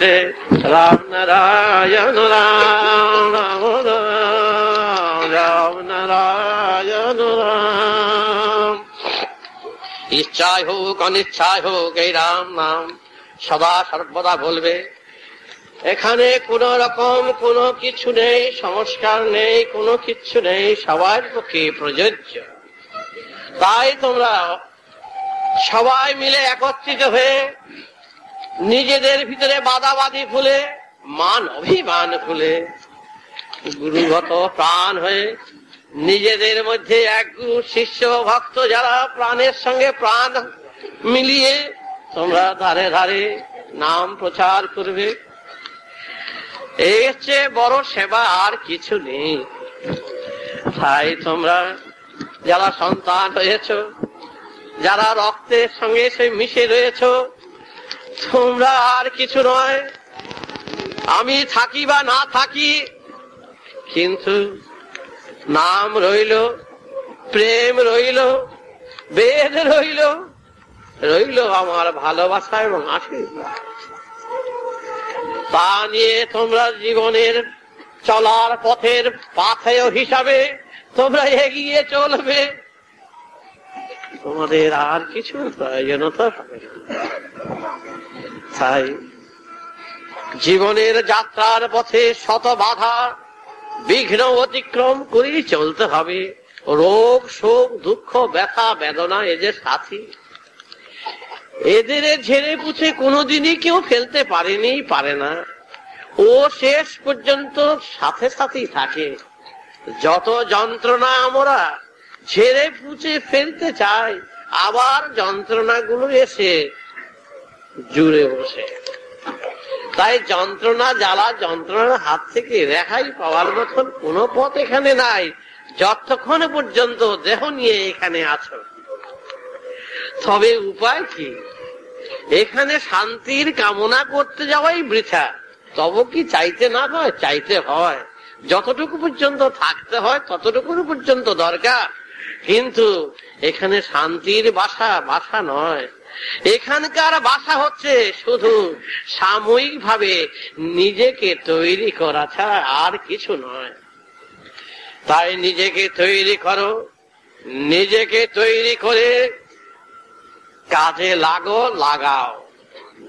রাম নারায়ণ রাম রাম রাম নারায়ণ রাম। ইচ্ছায় হোক অনিচ্ছায় হোক এই রাম নাম সদা সর্বদা বলবে। এখানে কোন রকম কোনো কিছু নেই, সংস্কার নেই, কোনো কিছু নেই, সবার পক্ষে প্রযোজ্য। তাই তোমরা সবাই মিলে একত্রিত হয়ে নিজেদের ভিতরে বাদাবাদি ভুলে, মান অভিমান ভুলে, গুরুগত প্রাণ হয়ে নিজেদের মধ্যে এক গুরু শিষ্য ভক্ত যারা প্রাণের সঙ্গে প্রাণ মিলিয়ে তোমরা ধারে ধারে নাম প্রচার করবে। এর চেয়ে বড় সেবা আর কিছু নেই। তাই তোমরা যারা সন্তান হয়েছ, যারা রক্তের সঙ্গে সে মিশে রয়েছ, তোমরা আর কিছু নয়। আমি থাকি বা না থাকি, কিন্তু নাম রইল, প্রেম রইল, বেদ রইল, রইল আমার ভালোবাসা এবং আশীর্বাদ। তা নিয়ে তোমরা জীবনের চলার পথের পাথেয় হিসাবে তোমরা এগিয়ে চলবে। তোমাদের আর কিছু প্রয়োজনতা হবে না। তাই জীবনের যাত্রার পথে শত বাধা বিঘ্ন অতিক্রম করেই চলতে হবে। রোগ শোক দুঃখ ব্যথা বেদনা এদের সাথী, এদের ঝেড়ে পুছে কোনোদিনই কেউ ফেলতে পারেনি, পারে না। ও শেষ পর্যন্ত সাথে সাথেই থাকে। যত যন্ত্রণা আমরা ঝেড়ে পুছে ফেলতে চাই, আবার যন্ত্রণাগুলো এসে জুড়ে বসে। তাই যন্ত্রণা জ্বালা যন্ত্রণার হাত থেকে রেহাই পাওয়ার মতন কোনো পথ এখানে নাই, যতক্ষণ পর্যন্ত দেহ নিয়ে এখানে আছো। তবে উপায় কি? এখানে শান্তির কামনা করতে যাওয়াই বৃথা। তবে কি চাইতে না হয়? চাইতে হয়। যতটুকু পর্যন্ত থাকতে হয় ততটুকু পর্যন্ত দরকার। কিন্তু এখানে শান্তির বাসা, বাসা নয়। এখানকার বাসা হচ্ছে শুধু সাময়িক ভাবে নিজেকে তৈরি করা ছাড়া আর কিছু নয়। তাই নিজেকে তৈরি করো, নিজেকে তৈরি করে কাজে লাগো, লাগাও।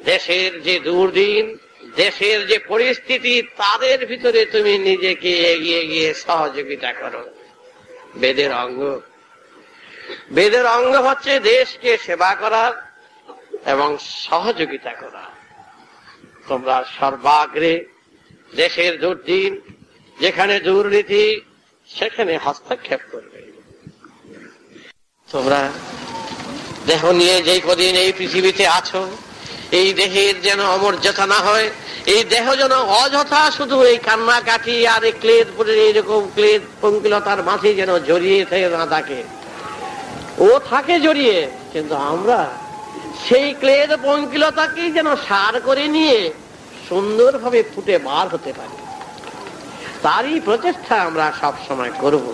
দেশের যে দুর্দিন, দেশের যে পরিস্থিতি, তাদের ভিতরে তুমি নিজেকে এগিয়ে গিয়ে সহযোগিতা করো। বেদের অঙ্গ, বেদের অঙ্গ হচ্ছে দেশকে সেবা করার এবং সহযোগিতা করা। তোমরা সর্বাগ্রে দেশের দুর্দিন, যেখানে দুর্নীতি, সেখানে হস্তক্ষেপ করবে। তোমরা দেহ নিয়ে যে কদিন এই পৃথিবীতে আছো, এই দেহের যেন অমর্যাদা না হয়। এই দেহ যেন অযথা শুধু এই কান্নাকাটি আর এই ক্লেদ পরে এইরকম ক্লেদ পঙ্কিলতার মাঝে যেন জড়িয়ে থেকে না থাকে। ও থাকে জড়িয়ে, কিন্তু আমরা সেই ক্লেদ পঙ্কিলতাকেই যেন সার করে নিয়ে সুন্দরভাবে ফুটে বার হতে পারি। তারই প্রচেষ্টা আমরা সব সময় করব।